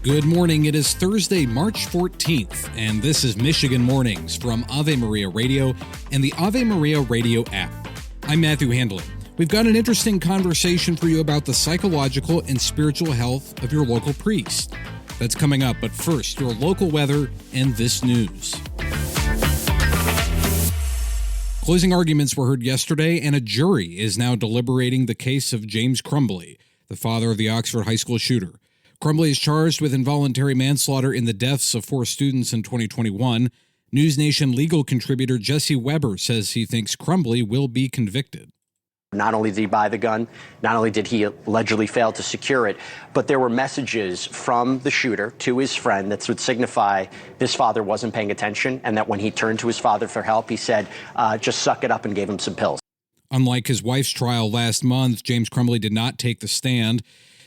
Good morning. It is Thursday, March 14th, and this is Michigan Mornings from Ave Maria Radio and the Ave Maria Radio app. I'm Matthew Handley. We've got an interesting conversation for you about the psychological and spiritual health of your local priest. That's coming up, but first, your local weather and this news. Closing arguments were heard yesterday, and a jury is now deliberating the case of James Crumbley, the father of the Oxford High School shooter. Crumbley is charged with involuntary manslaughter in the deaths of 4 students in 2021. News Nation legal contributor Jesse Weber says he thinks Crumbley will be convicted. Not only did he buy the gun, not only did he allegedly fail to secure it, but there were messages from the shooter to his friend that would signify this father wasn't paying attention, and that when he turned to his father for help, he said, just suck it up, and gave him some pills. Unlike his wife's trial last month, James Crumbley did not take the stand.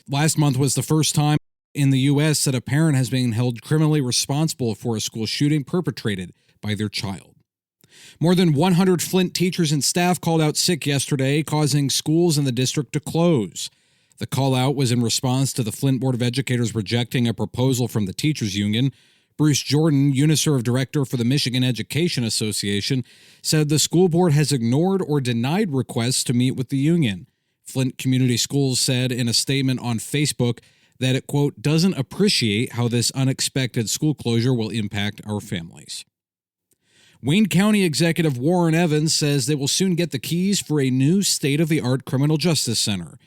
Last month was the first time in the U.S. that a parent has been held criminally responsible for a school shooting perpetrated by their child. More than 100 Flint teachers and staff called out sick yesterday, causing schools in the district to close. The call-out was in response to the Flint Board of Educators rejecting a proposal from the teachers union. Bruce Jordan, Uniserve Director for the Michigan Education Association, said the school board has ignored or denied requests to meet with the union. Flint Community Schools said in a statement on Facebook that it, quote, doesn't appreciate how this unexpected school closure will impact our families. Wayne County Executive Warren Evans says they will soon get the keys for a new state-of-the-art criminal justice center.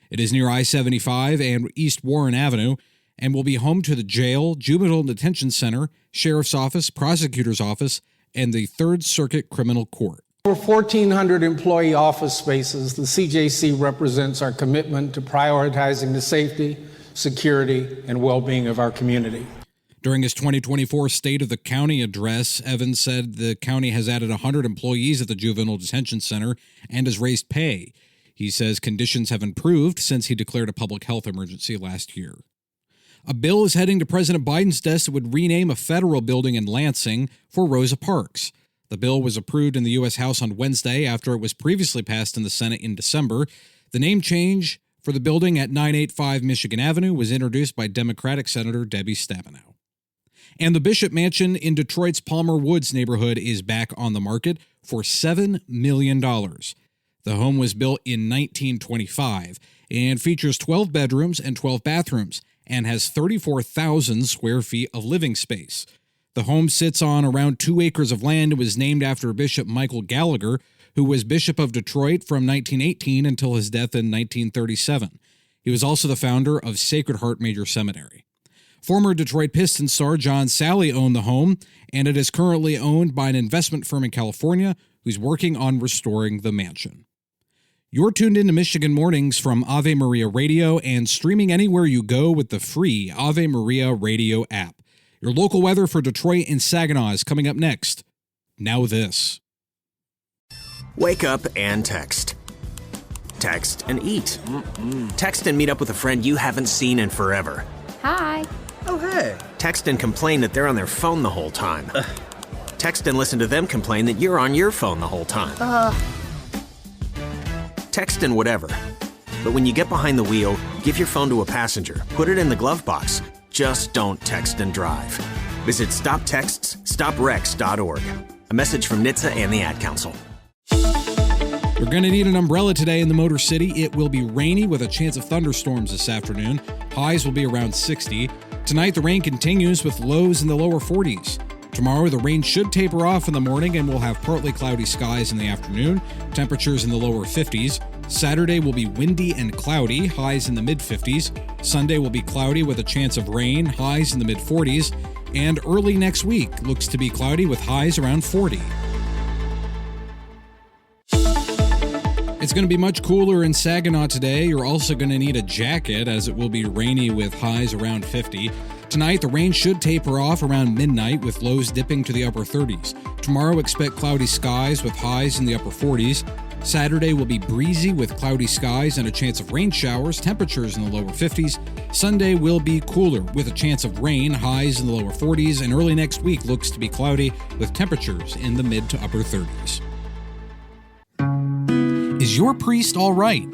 It is near I-75 and East Warren Avenue and will be home to the jail, juvenile detention center, sheriff's office, prosecutor's office, and the Third Circuit Criminal Court. For 1,400 employee office spaces, the CJC represents our commitment to prioritizing the safety, security, and well-being of our community. During his 2024 State of the County address, Evans said the county has added 100 employees at the Juvenile Detention Center and has raised pay. He says conditions have improved since he declared a public health emergency last year. A bill is heading to President Biden's desk that would rename a federal building in Lansing for Rosa Parks. The bill was approved in the U.S. House on Wednesday after it was previously passed in the Senate in December. The name change for the building at 985 Michigan Avenue was introduced by Democratic Senator Debbie Stabenow. And the Bishop Mansion in Detroit's Palmer Woods neighborhood is back on the market for $7 million. The home was built in 1925 and features 12 bedrooms and 12 bathrooms and has 34,000 square feet of living space. The home sits on around 2 acres of land and was named after Bishop Michael Gallagher, who was Bishop of Detroit from 1918 until his death in 1937. He was also the founder of Sacred Heart Major Seminary. Former Detroit Pistons star John Salley owned the home, and it is currently owned by an investment firm in California who's working on restoring the mansion. You're tuned into Michigan Mornings from Ave Maria Radio and streaming anywhere you go with the free Ave Maria Radio app. Your local weather for Detroit and Saginaw is coming up next. Now this. Wake up and text. Text and eat. Text and meet up with a friend you haven't seen in forever. Hi. Oh, hey. Text and complain that they're on their phone the whole time. Text and listen to them complain that you're on your phone the whole time. Text and whatever. But when you get behind the wheel, give your phone to a passenger. Put it in the glove box. Just don't text and drive. Visit StopTextsStopWrecks.org. A message from NHTSA and the Ad Council. You're going to need an umbrella today in the Motor City. It will be rainy with a chance of thunderstorms this afternoon. Highs will be around 60. Tonight, the rain continues with lows in the lower 40s. Tomorrow, the rain should taper off in the morning and we'll have partly cloudy skies in the afternoon. Temperatures in the lower 50s. Saturday will be windy and cloudy, highs in the mid-50s. Sunday will be cloudy with a chance of rain, highs in the mid-40s. And early next week looks to be cloudy with highs around 40. It's going to be much cooler in Saginaw today. You're also going to need a jacket as it will be rainy with highs around 50. Tonight, the rain should taper off around midnight with lows dipping to the upper 30s. Tomorrow, expect cloudy skies with highs in the upper 40s. Saturday will be breezy with cloudy skies and a chance of rain showers, temperatures in the lower 50s. Sunday will be cooler with a chance of rain, highs in the lower 40s, and early next week looks to be cloudy with temperatures in the mid to upper 30s. Is your priest all right?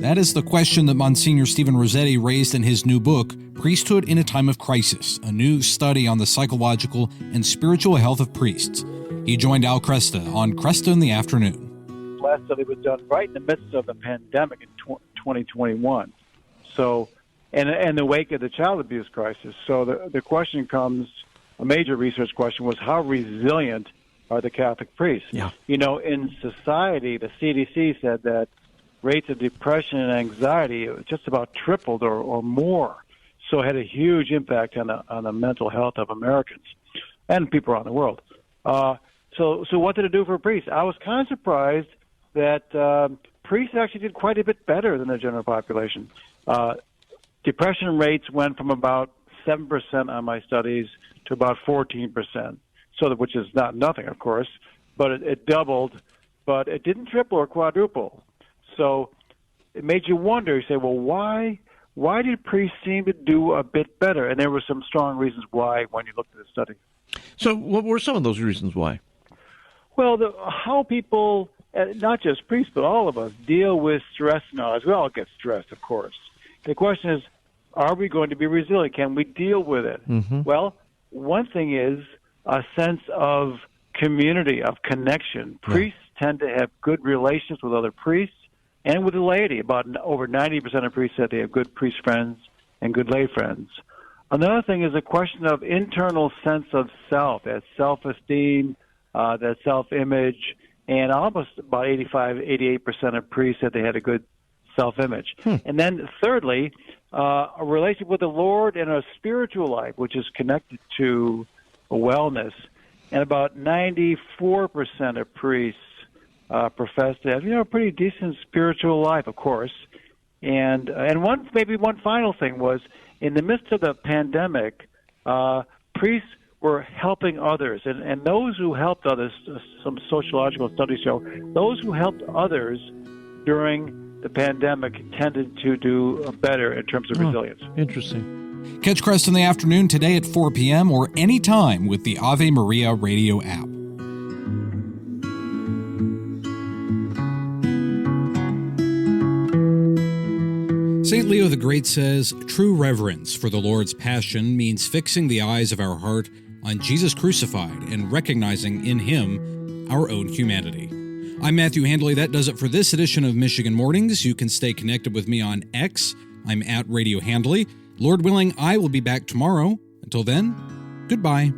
That is the question that Monsignor Stephen Rossetti raised in his new book, Priesthood in a Time of Crisis, a new study on the psychological and spiritual health of priests. He joined Al Cresta on Cresta in the Afternoon. The last study was done right in the midst of the pandemic in 2021. So, and the wake of the child abuse crisis. So the question comes, a major research question was, how resilient are the Catholic priests? Yeah. You know, in society, the CDC said that rates of depression and anxiety just about tripled or more. So it had a huge impact on the mental health of Americans and people around the world. So what did it do for priests? I was kind of surprised that priests actually did quite a bit better than the general population. Depression rates went from about 7% on my studies to about 14%, which is not nothing, of course, but it doubled, but it didn't triple or quadruple. So it made you wonder. You say, well, why did priests seem to do a bit better? And there were some strong reasons why when you looked at the study. So what were some of those reasons why? Well, how people, not just priests, but all of us, deal with stress now. As we all get stressed, of course. The question is, are we going to be resilient? Can we deal with it? Mm-hmm. Well, one thing is a sense of community, of connection. Priests tend to have good relations with other priests and with the laity. About over 90% of priests said they have good priest friends and good lay friends. Another thing is a question of internal sense of self, that self-esteem, that self-image, and almost about 88% of priests said they had a good self-image. And then thirdly, a relationship with the Lord and a spiritual life, which is connected to wellness. And about 94% of priests profess to have, a pretty decent spiritual life, of course. And one final thing was, in the midst of the pandemic, priests were helping others. And those who helped others, some sociological studies show, those who helped others during the pandemic tended to do better in terms of resilience. Interesting. Catch Crest in the Afternoon today at 4 p.m. or anytime with the Ave Maria radio app. St. Leo the Great says, true reverence for the Lord's Passion means fixing the eyes of our heart on Jesus crucified and recognizing in Him our own humanity. I'm Matthew Handley. That does it for this edition of Michigan Mornings. You can stay connected with me on X. I'm at Radio Handley. Lord willing, I will be back tomorrow. Until then, goodbye.